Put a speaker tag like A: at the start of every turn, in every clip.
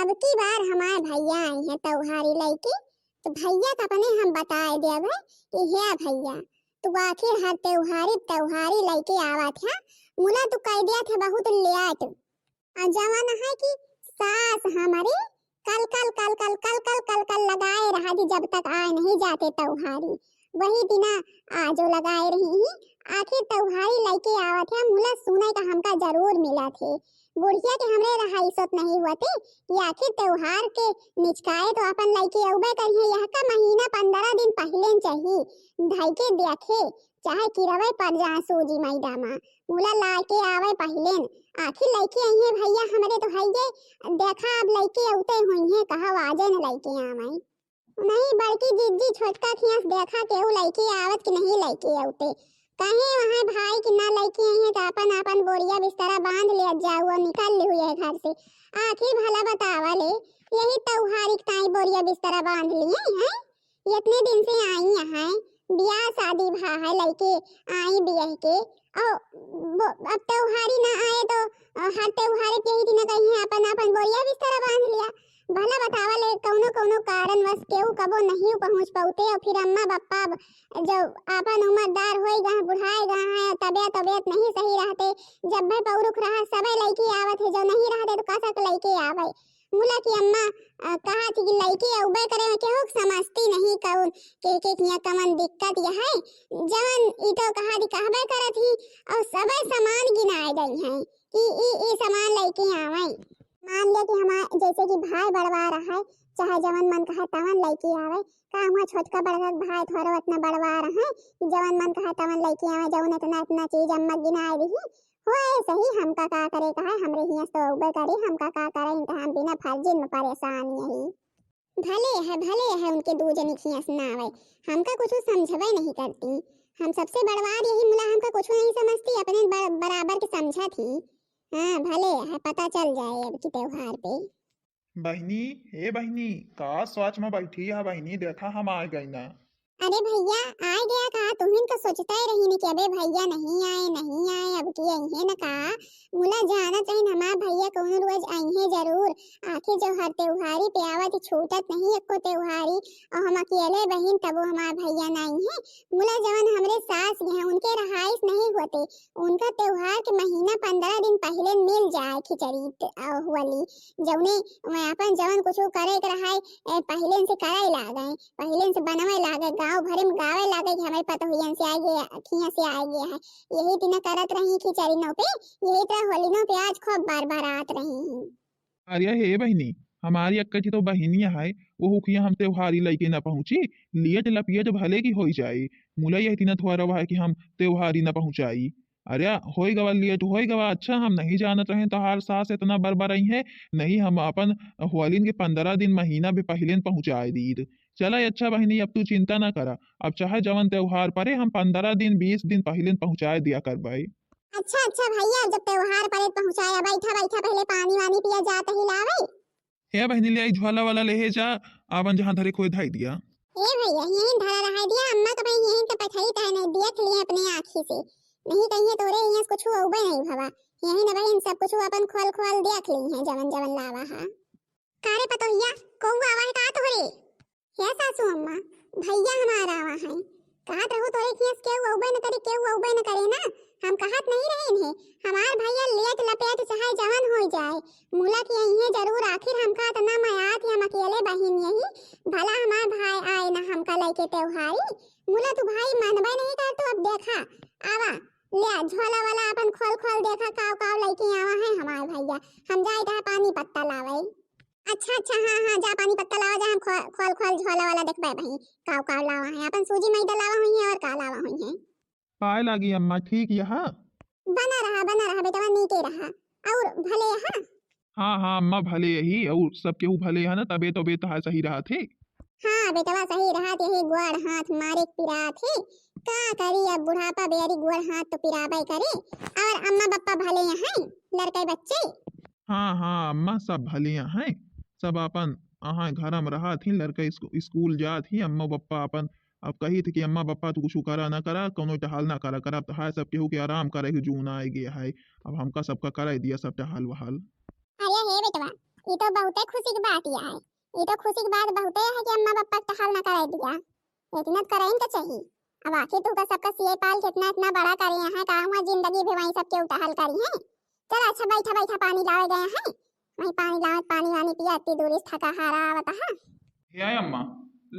A: अब की बार हमारे भैया आई है त्योहारी लईके, तो भैया का अपने हम बताए देव है कि हे भैया तू आखिर हर त्योहारी लईके आवत है। मुला तू कह दिया थे बहुत लेट जवान है कि सास हमारी कल लगाए रहा थी जब तक आए नहीं जाते त्योहारी, वही दिना आजो लगाए रही ही। आखिर त्योहारी लईके आवत है, मुला सुने का हमका जरूर मिला थे। बुढ़िया के हमरे रहाई सोत नहीं हुआ थे कि आखिर त्योहार के निचकाए तो अपन लईके अउबे करिए। यह का महीना 15 दिन पहले चाहिए ढाई के देखे चाहे किरवे पड़ जाए सूजी मैदामा मुला लाके आवे पहले। आखिर लईके आई है भैया हमरे तो हइये देखा अब लईके औते हुई है कहा आजे न लईके आवे नहीं बड़की जिज्जी छोटका खियास देखा केहू लईके आवत कि नहीं लईके औते कहे वहां भाई कि ना लईके आई है तो अपन अपन बोरिया बिस्तरा बांध ले जाओ और निकल ले हुए घर से। आखिर भला बतावा ले यही त्योहारी ताई बोरिया बिस्तरा बांध लिए हैं। इतने दिन से आई यहाँ ब्याह शादी भा है लईके आई बियाह के और अब त्योहारी ना आए तो हर त्योहारी के ही दिन कहीं अपन अपन बोरिया बिस्तरा बांध लिया। भला बतावा ले कौनो कारणवश केहू कबो नहीं पहुंच पाते और फिर अम्मा बप्पा जब अपन उम्रदार होई गए बुढ़ाए गए हैं तबियत नहीं सही रहते जब भाई पौरुख रहा सबे लईके आवत है जो नहीं रहते तो कसक लईके आवे। मुला की अम्मा कहा थी कि लईके अउबे करे में केहू समझती नहीं कौन के किया कमन दिक्कत यह है जवन ई तो कहा थी कहबे करत ही और सबे सामान गिनाए गई हैं कि ई सामान लईके आवे। मान ले कि हमारे जैसे कि भाई बढ़वा रहा है चाहे जवन मन कहे तवन लईके आवे का हुआ छोटका बड़का भाई थोड़ा इतना बढ़वा रहा है कि जवन मन कहे तवन लईके आवे जवन इतना चीज अम्मा गिनाए रही होए सही हमका का करे कहा हमरे हिया तो उबे करे हमका का करे हम बिना फर्जी में परेशान यही भले है उनके दो जनी खिया सुनावे हमका कुछ समझवे नहीं करती। हम सबसे बड़वार यही मुला हमका कुछ नहीं समझती अपने बराबर के समझा थी। हाँ भले है पता चल जाए अब की त्योहार पे।
B: बहनी हे बहनी का सोच में बैठी है बहनी देखा हम आ गई ना।
A: अरे भैया आ गया कहा तुम्हें तो सोचता ही रही कि अबे भैया नहीं आए अब की आई है ना कहा मुला जाना चाहिए हमारा भैया कौन रोज आई है जरूर। आखिर जो हर त्योहारी पे आवत छूटत नहीं एको त्योहारी और हम अकेले बहन तब हमारा भैया नहीं है। मुला जवन हमरे सास है उनके रहाइश नहीं होते उनका त्योहार के महीना 15 दिन पहले मिल जाए खिचड़ी वाली जौने अपन जवन कुछ करे के रहाय पहले से करे लागे पहले से बनवे लागे गांव भरे में गावे लागे कि हमें पता हुई से आए गए खिया से आए गए है यही दिन करत रही खिचड़ीनों पे यही तरह होलीनों पे आज खूब बार आत रही।
B: अरे हे बहनी हमारी अक्का की तो बहनिया है वो हुकिया हम त्योहारी लईके ना पहुंची लियट लपियट भले की हो जाए मुला यही तीना थोड़ा रहा है कि हम त्योहारी ना पहुंचाई। अरे होई गवा लियट होई गवा अच्छा हम नहीं जानत रहे तो हर सास इतना बरबर रही है नहीं हम अपन होलिन के 15 दिन महीना भी पहले पहुंचाए दी। चला अच्छा बहनी अब तू चिंता ना करा अब चाहे जवन त्योहार परे हम 15 दिन 20 दिन पहले पहुंचाए दिया कर भाई।
A: अच्छा भैया जब त्योहार परे पहुंचाया बैठा पहले पानी वानी पिया जात ही लावे।
B: हे बहनी ले आई झोला वाला ले जा आवन जहाँ धरे कोई धाई दिया।
A: ए भैया यहीं धरा रहा दिया अम्मा तो भाई यहीं तो पथरी तय नहीं देख लिए अपने आँखी से नहीं कहिए तोरे यहाँ कुछ उबे नहीं भवा यहीं न बहन सब कुछ अपन खोल देख ली है जवन लावा हा कारे पतोहिया कौआ आवा है का तोरे हे सासू अम्मा भैया हमारा आवा है कहत रहो तोरे खियस केहू उबे न करे ना हम कहत नहीं रहे हैं हमार भैया लेट लपेट चाहे जवन हो जाए मुला की यही है जरूर आखिर हमका तना मयात हम अकेले बहन यही भला हमार भाई आए ना हमका लेके त्योहारी मुला तू भाई मनबे नहीं कर तो अब देखा आवा ले झोला वाला अपन खोल देखा काव लेके आवा है हमार भैया हम जाए ता पानी पत्ता लावे। अच्छा हाँ जा पानी पत्ता लावा जा हम खोल झोला वाला देखबे भाई काव लावा है अपन सूजी मैदा लावा हुई है और का लावा हुई है।
B: पाए लागी अम्मा ठीक यहाँ
A: बना रहा बेटा नीके रहा और भले यहाँ।
B: हाँ अम्मा भले यही और सब केहू भले है ना तबे तो बेता सही रहा थे।
A: हाँ बेटवा सही रहा यही गोड़ हाथ मारे पिरा थे का करी अब बुढ़ापा बेरी गोड़ हाथ तो पिराबे करे और अम्मा बप्पा भले यहाँ लड़के बच्चे।
B: हाँ अम्मा सब भले हैं सब अपन अहाँ घर में रहा थी लड़के स्कूल जा थी अम्मा पप्पा अपन अब कही थी कि अम्मा पप्पा तू कुछ करा ना करा कोनो टहाल ना करा करा तो है सब केहू के आराम करे कि जून आ गया है अब हमका सबका करा दिया सब टहाल वहाल।
A: अरे हे बेटवा ये तो बहुते खुशी की बात है। ये तो खुशी की बात बहुते है कि अम्मा पापा टहल ना कराई दिया। इतना कराइन तो चाहिए। अब आखिर तू का सबका सीए पाल कितना इतना बड़ा करे है का हुआ जिंदगी भी वहीं सबके उटहल करी है। चल अच्छा बैठा बैठा पानी लावे गए हैं। वहीं पानी लावे पानी वानी पिया इतनी दूर से थका हारा आवता है।
B: हे अम्मा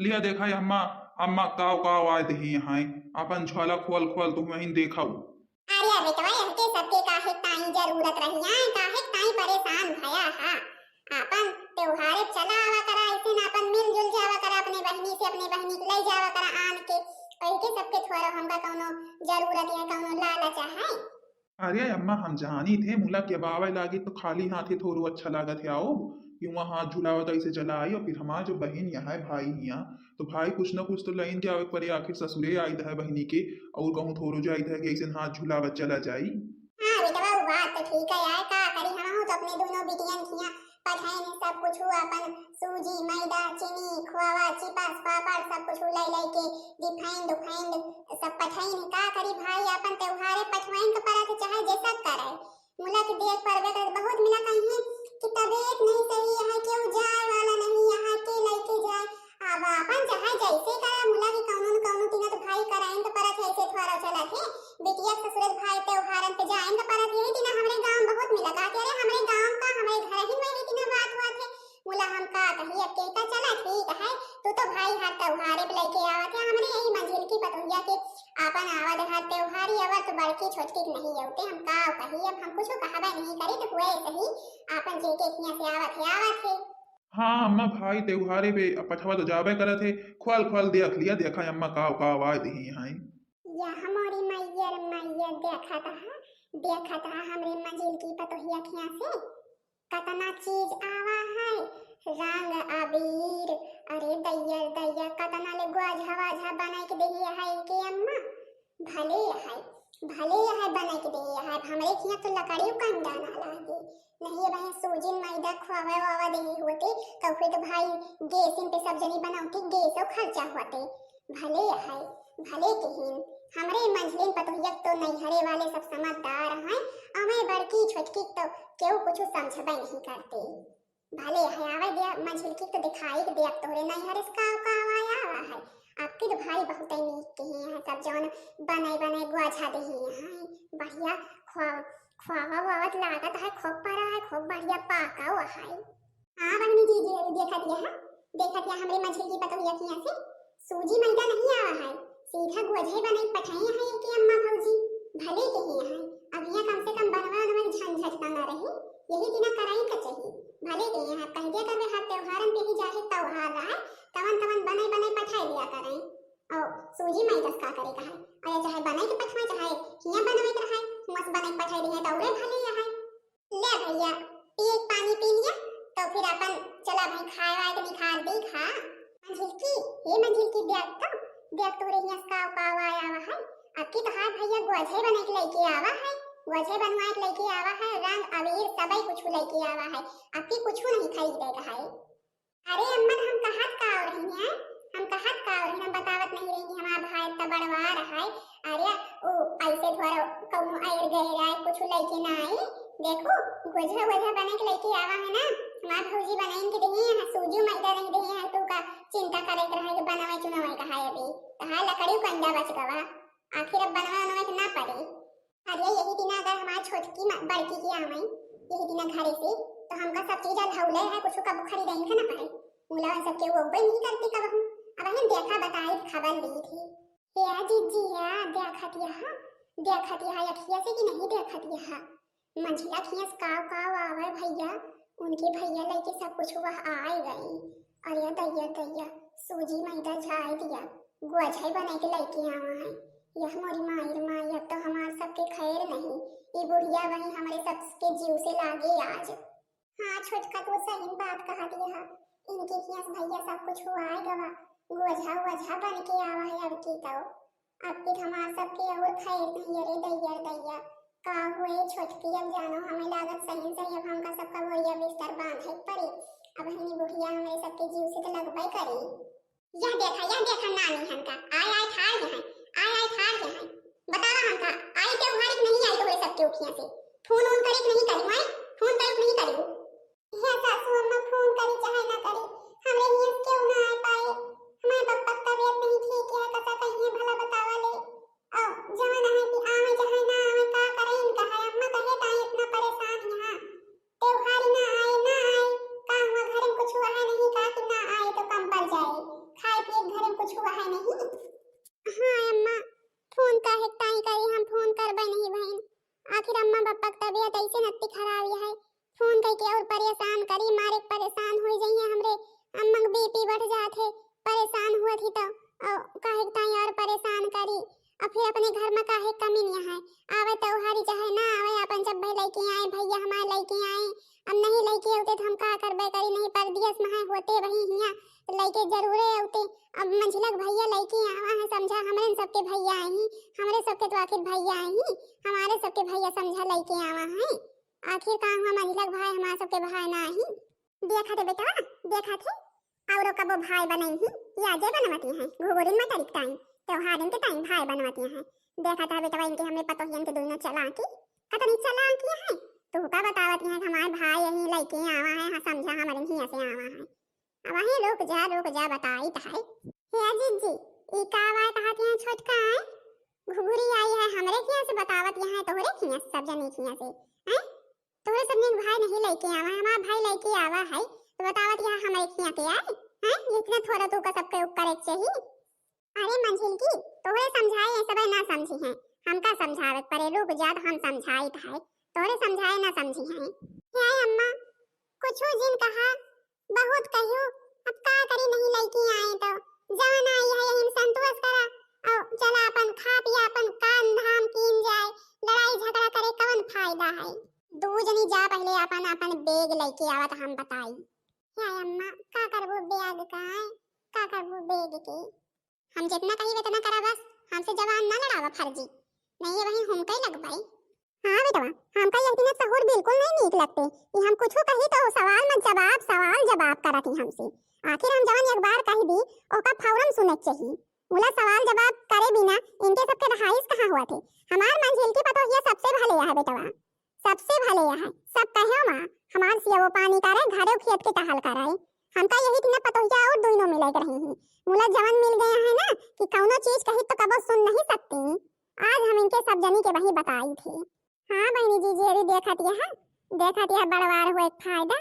B: लिया देखा है अम्मा अम्मा काव काव आए थे यहाँ अपन झोला खोल खोल तुम वहीं देखा
A: अरे बेटवा इनके सबके काहे ताई जरूरत रही है काहे ताई परेशान भया हा। अपन त्योहारे चला आवा करा ऐसे ना अपन मिलजुल जावा करा अपने बहनी से अपने बहनी के ले जावा करा आन के और के सबके थोड़ा हमका कौनो जरूरत है कौनो लालच है।
B: अरे अम्मा हम जानी थे मुला के बावे लागी तो खाली हाथे थोड़ो अच्छा लागत है आओ कि वहाँ हाथ झुलावत ऐसे चला आई और फिर हमारा जो बहन यहाँ है भाई यहाँ तो भाई कुछ ना कुछ तो लाइन के आवे पड़े आखिर ससुरे आई है बहनी के और कहूँ थोड़ो जाई है कि ऐसे हाथ झुलावत चला जाई।
A: हां बेटा वो बात तो ठीक है यार का करी हम हो तो अपने दोनों बिटियन किया पठाई ने सब कुछ हुआ अपन सूजी मैदा चीनी खोवा चिपास पापड़ सब कुछ लै लै के डिफाइंड सब पठाई ने का करी भाई अपन त्योहारे पठवाइन के परत चाहे जैसा करे मुला के देख परवे कर बहुत मिला कहीं है कि तबीयत नहीं सही है क्यों जाए वाला नहीं यहाँ के लेके जाए। अब अपन चाहे जैसे करा मुला की कौनो न कौनो तीना तो भाई कराइन तो परत ऐसे थोड़ा चला थे बिटिया ससुर भाई त्योहारन पे जाएं तो परत यही तीना हमरे गांव बहुत मिला का अरे हमरे गांव का हमरे घर ही में ही तीना बात हुआ थे मुला हम का कही अब केता चला ठीक है तू तो भाई हर त्योहारे पे लेके आवा थे हमरे यही मंजिल की पतोहिया के अपन आवा हर त्योहारी अवर तो बड़की छोटकी नहीं होते हम का कही अब हम कुछ कहबे नहीं करे तो हुए सही अपन जे के किया से आवा थे।
B: हाँ अम्मा भाई त्योहारे पे पठवा तो जाबे करे थे खोल खोल देख लिया देखा अम्मा काव काव आए थे यहाँ
A: या हमारी मैयर देखा था हमरे मंजिल की पतोहिया खिया से कतना चीज आवा है रंग अबीर अरे दैया कतना ले गुआझा बनाई के देही है के अम्मा भले है बनाई के देही है हमरे खिया तो लकड़ी कंडा ना लागे नहीं ये भाई सूजी मैदा खुआवा वावा देही होते तो फिर तो भाई गैस इन पे सब जनी बनाऊती गैस और खर्चा होते भले कहीं हमरे मंझलिन पतोहिया तो नैहरे वाले सब समझदार हैं और मैं बड़की छोटकी तो केहू कुछ समझबे नहीं करते भले है आवे दे मंझिल की तो दिखाई के देख तोरे नैहरे का आवा है आपके तो भाई बहुत ही नीक के हैं सब जौन बने गुआझा दे हैं बढ़िया खुआवा वावत लागत है खूब परा है खूब बढ़िया पाका हुआ है। हां बहनी जी देखा दिया हमरे मंझिल की पतोहिया किया से सूजी मैदा नहीं आवा है सीधा गुआझे बने पठाई है कि अम्मा भौजी भले के हैं अब यहां कम से कम बनवा झंझट ना रहे यही दिना कराई का चाहिए भले के हैं कह दिया करवे हर त्योहारन पे ही जाके त्योहार रहा तवन बने पठाई दिया करें और सूजी मैदा का करे कहा अरे चाहे बने के पठवा चाहे किया बनवे के रहा मस्त बने पठाई दिए तो उरे भले है ले भैया एक पानी पी लिया तो फिर अपन चला भाई खाए वाए तो निखार दे खा मंजिल की देख तो रे यस का आया है आपकी तो हाथ भैया गुआझे बने के लेके आवा है गुआझे बनवाए के लेके आवा है रंग अबीर सबई कुछ लेके आवा है आपकी कुछ नहीं खरीदेगा है। अरे अम्मा हम कहत का और रही हैं हम बतावत नहीं रही कि हमारा भाई इतना बड़वा रहा है अरे ओ ऐसे थोड़ा कौनो आयर गए राय कुछ लेके ना आई देखो गुआझा बने के लेके आवा है ना हमार भौजी बनाइन के देही है सूजी मैदा नहीं देही है तू का चिंता करे के रहे के बनावे चुनावे का है अभी कहा लकड़ी कंडा बच गवा आखिर अब बनवा के ना पड़े। अरे यही दिन अगर हमार छोटकी बड़की की आमई यही दिन घरे से तो हमका सब चीज अलहौले है कुछ का खरीदें के ना पड़े मुला सबके वो भी नहीं करते कब हम अब हम देखा बताई खबर दी थी ये जी है देखत यहां अखिया से कि नहीं देखत यहां मंझिला खियस काव आवे भैया उनके भैया लेके सब कुछ वह आए गए अरे दैया सूजी मैदा झाड़ दिया गुआझाई बना के लेके आवा है यह मोरी माई अब तो हमार सबके खैर नहीं ये बुढ़िया वही हमारे सबके जीव से लागे आज। हाँ छोटका तो सही बात कहा दिया इनके खियस भैया सब कुछ हुआ है गवा गुआझा बन के आवा है अब की तो अब की हमार सबके और खैर नहीं अरे दैया का हुए छोटकी अब जानो हमें लागत सही अब हमका सबका वही बिस्तर बांधे पड़े अब हनी बुढ़िया हमारे सबके जीव से तो लगबे करे। यह देखा नानी हमका आय ठाड़ है बतावा हमका आई त्योहार नहीं आई तो सबके उठिया से फोन करे नहीं करी मैं फोन करे नहीं करी हे सासू अम्मा फोन करी चाहे ना करी हमरे हियस क्यों ना आ पाए। हमारे पप्पा की तबीयत नहीं ठीक है कसा कहिए भला बतावा ले। जवन है कि आवे चाहे ना आवे का करे इनका है। अम्मा कहे ताई इतना परेशान यहाँ त्योहार ना आए ना आए का हुआ घर में कुछ हुआ है नहीं का कि ना आए तो कम पड़ जाए खाए पिए घर में कुछ हुआ है नहीं। हाँ अम्मा फोन का है ताई करी हम फोन करबे नहीं बहन। आखिर अम्मा पापा की तबीयत ऐसे नत्ती खराब है फोन करके और परेशान करी मारे परेशान हो जाइए हमरे अम्मा का बीपी बढ़ जाते परेशान हुआ थी तो काहे ताई और परेशान करी। अब फिर अपने घर में काहे कमी नहीं है आवे त्योहारी चाहे ना आवे अपन जब भाई लड़के आए भैया हमारे लड़के आए। अब नहीं लड़के होते तो हम का करबे करी नहीं परदेश में होते वही हिया लड़के जरूरे होते। अब मंझिलक भैया लड़के आवा है समझा हमरे सबके भैया आई हमरे सबके तो आखिर भैया आई हमारे सबके भैया समझा लड़के आवा है। आखिर का हुआ मंझिलक भाई हमारे सबके भाई ना आई देखा थे बेटा देखा थे और कबो भाई बनई या जे बनवती हैं घुघुरिन में तारीख टाइम त्योहार के टाइम भाई बनवती हैं। देखा था बेटा इनके हमने पतोहियन के दोनों चला की कतनी चला की है तू का बतावती है हमारे भाई यही लड़के आवा है हाँ समझा हमारे ही ऐसे आवा है। अब वही रुक जा बताई तो है हे अजीत जी ई का आवा कहती है छोटका है घुघुरी आई है हमरे खिया से बतावत यहाँ तोहरे खिया सब जने खिया से हैं तोहरे सबने भाई नहीं लड़के आवा हमारा भाई लड़के आवा है तो बतावत यहाँ हमारे खिया के आए हैं इतना थोड़ा तू का सबके ऊपर एक चाहिए। अरे मंझिल की तोहरे समझाए ये सब ना समझी हैं हमका समझावे परे रुक जा तो हम समझाई था तोहरे समझाए ना समझी हैं। हे अम्मा कुछ जिन कहा बहुत कहियो अब का करी नहीं लड़की आए तो जवन आई है यही संतोष करा और चला अपन खा पिया अपन कान धाम कीन जाए लड़ाई झगड़ा करे कौन फायदा है। दू जनी जा पहले अपन अपन बेग लेके आवत हम बताई। हे अम्मा का करबो बेग का करबो बेग के हम जितना कही उतना करा बस हमसे जवान ना लड़ावा फर्जी नहीं वही हम कई लग पाई। हाँ बेटा हम का यही ना सहूर बिल्कुल नहीं नीक लगते कि हम कुछ कही तो सवाल जवाब करती हमसे। आखिर हम जवान एक बार कही दी ओका फौरन सुने चाहिए बोला सवाल जवाब करे बिना इनके सबके रहाइश कहाँ हुआ थे। हमार मंझिल की पतो ये सबसे भले है बेटा सबसे भले है सब कहो मां हमार सिया वो पानी करे घरे खेत के टहल कराए हमका यही दिन पतोहिया और दोनों मिले रही हैं मुला जवान मिल गया है ना कि कौनो चीज कही तो कबो सुन नहीं सकती। आज हम इनके सब जनी के वही बताई थी। हाँ बहनी जी जेरी देखा दिया बड़वार हुए फायदा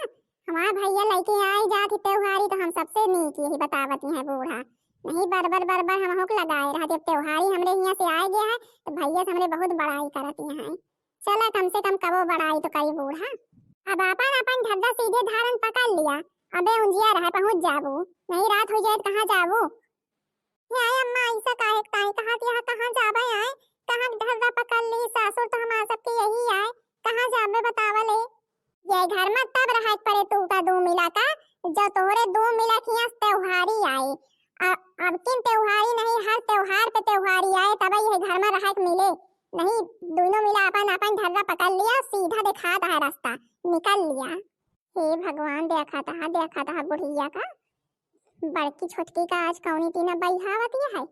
A: हमारा भैया लड़के आए जाती त्योहारी तो हम सबसे नीक यही बतावती है बूढ़ा नहीं बरबर हम होक लगाए रहा जब त्योहारी हमरे यहाँ से आए गया है तो भैया से हमरे बहुत बड़ाई करती हैं। चला कम से कम कबो बड़ाई तो करी बूढ़ा। अब अपन धब्बा सीधे धारन पकड़ लिया अबे उंजिया रहा पहुंच जाबू नहीं रात हो जाए कहाँ जाबू। हे अम्मा ऐसा काहे ताई कहाँ जाबे आए कहाँ धब्बा पकड़ ली सासुर तो हमारा सबके यही आए कहाँ जाबे बतावले। ये घर में तब रहत पड़े तू का दो मिला का जो तोहरे दो मिला किया त्योहारी आए अब किन त्योहारी नहीं हर त्योहार पे त्योहारी आए तब ये घर में रहत मिले नहीं दोनों मिला अपन धब्बा पकड़ लिया सीधा दिखा था रास्ता निकल लिया। हे भगवान देखा था बुढ़िया का बड़की छोटकी का आज कौनी तीना बहिहावती है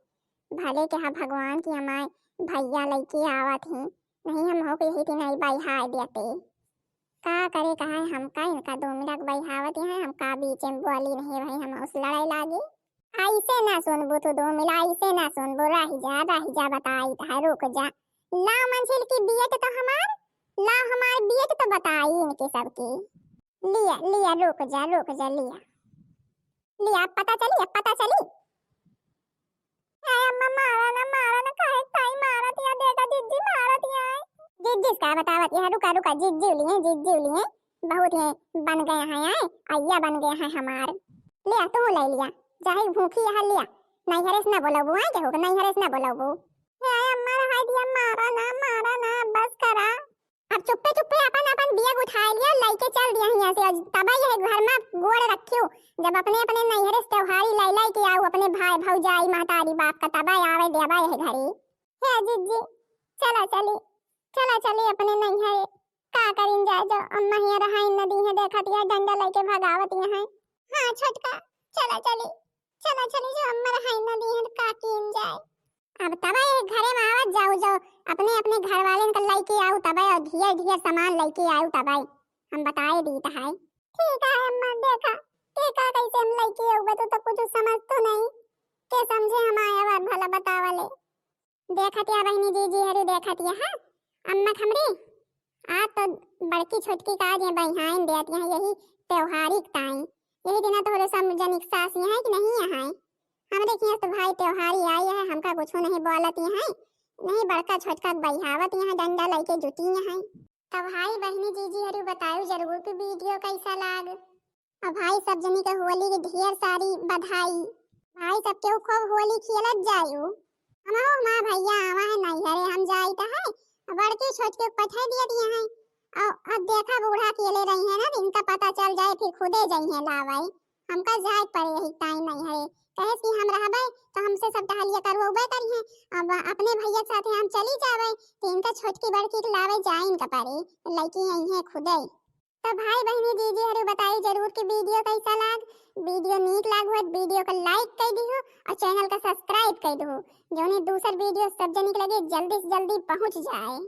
A: भले के हा भगवान की हमारे भैया लड़की आवत है नहीं हम हो यही तीना बहिहा देते का करे कहा हम का इनका दो मिनट बहिहावती है हम का बीच में बोली नहीं भाई हम उस लड़ाई लागी ऐसे ना सुनबू तो दो मिला ऐसे ना सुनबू रही जा बताई था रुक जा ला मंझिल की बियत तो हमार बियत तो बताई इनके सबकी लिया रुक जा लिया पता चली अम्मा मारा ना काहे ताई मारत या देखा जिज्जी मारत या जिज्जी का बतावत या रुका जिज्जी लिए बहुत है बन गया है आया बन गया है हमार लिया तू ले लिया चाहे भूखी है लिया नहीं हरेस ना बोलबू है के हो नहीं हरेस ना बोलबू हे अम्मा रहा दिया मारा ना बस करा अब चुप्पे अपन बिया उठा लिया लेके चल दिया यहाँ से तब ये घर में गोड़ रखियो जब अपने नैहरे से त्योहारी लाई के आओ अपने भाई भौजाई महतारी बाप का तब आवे देवा ये घरे। हे जिज्जी चला चली अपने नैहरे का करिन जा जो अम्मा हिया रहाई नदी है देखत या डंडा लेके भगावत है। हां छोटका चला चली जो अम्मा रहाई नदी है का कीन जाए अब तब घरे में आवत जाओ अपने घर वाले को लेके आओ तब ढेर सामान लेके आओ तब हम बताए दी है ठीक है अम्मा, देखा के का कैसे हम लइकी होगा तो कुछ समझ तो नहीं के समझे हम आया बात भला बतावले। देखतिया बहनी जी हरी देखतिया हां अम्मा हमरे आज तो बड़की छोटकी का आज बहिहाइन देती है यही त्योहारिक टाइम यही दिन तो थोड़े सार्वजनिक सास है कि नहीं यहाँ हम देखिए तो भाई त्योहारी आई है हमका कुछ नहीं बोलत है नहीं बड़का छोटका बहिहावत यहाँ डंडा लेके जुटी है। तब भाई बहनी जी हरी बताओ जरूर कि वीडियो कैसा लाग। और भाई सब जनी के होली की ढेर सारी बधाई। भाई सब केहू खूब होली खेलत जायू। हमारो मां भैया आवा है नहीं अरे हम जाई त है बड़की छोटकी पठा दिया दिए हैं और देखा बूढ़ा केले रही है ना इनका पता चल जाए फिर खुदे जाई है लावाई हमका जाए पड़े यही टाइम नहीं है कहे कि हम रहबे तो हमसे सब टहलिया करवाबे करी है अब अपने भैया के साथ हम चली जावे तो इनका छोटकी बड़की के लावे जाए इनका परे लड़की यही है खुदे। तो भाई बहनी जी हरु बताई जरूर कि वीडियो कैसा लाग। वीडियो नीक लाग हो वीडियो को लाइक कर दिहो और चैनल को सब्सक्राइब कर दो जोने दूसर वीडियो सब जने के लगे जल्दी से जल्दी पहुंच जाए।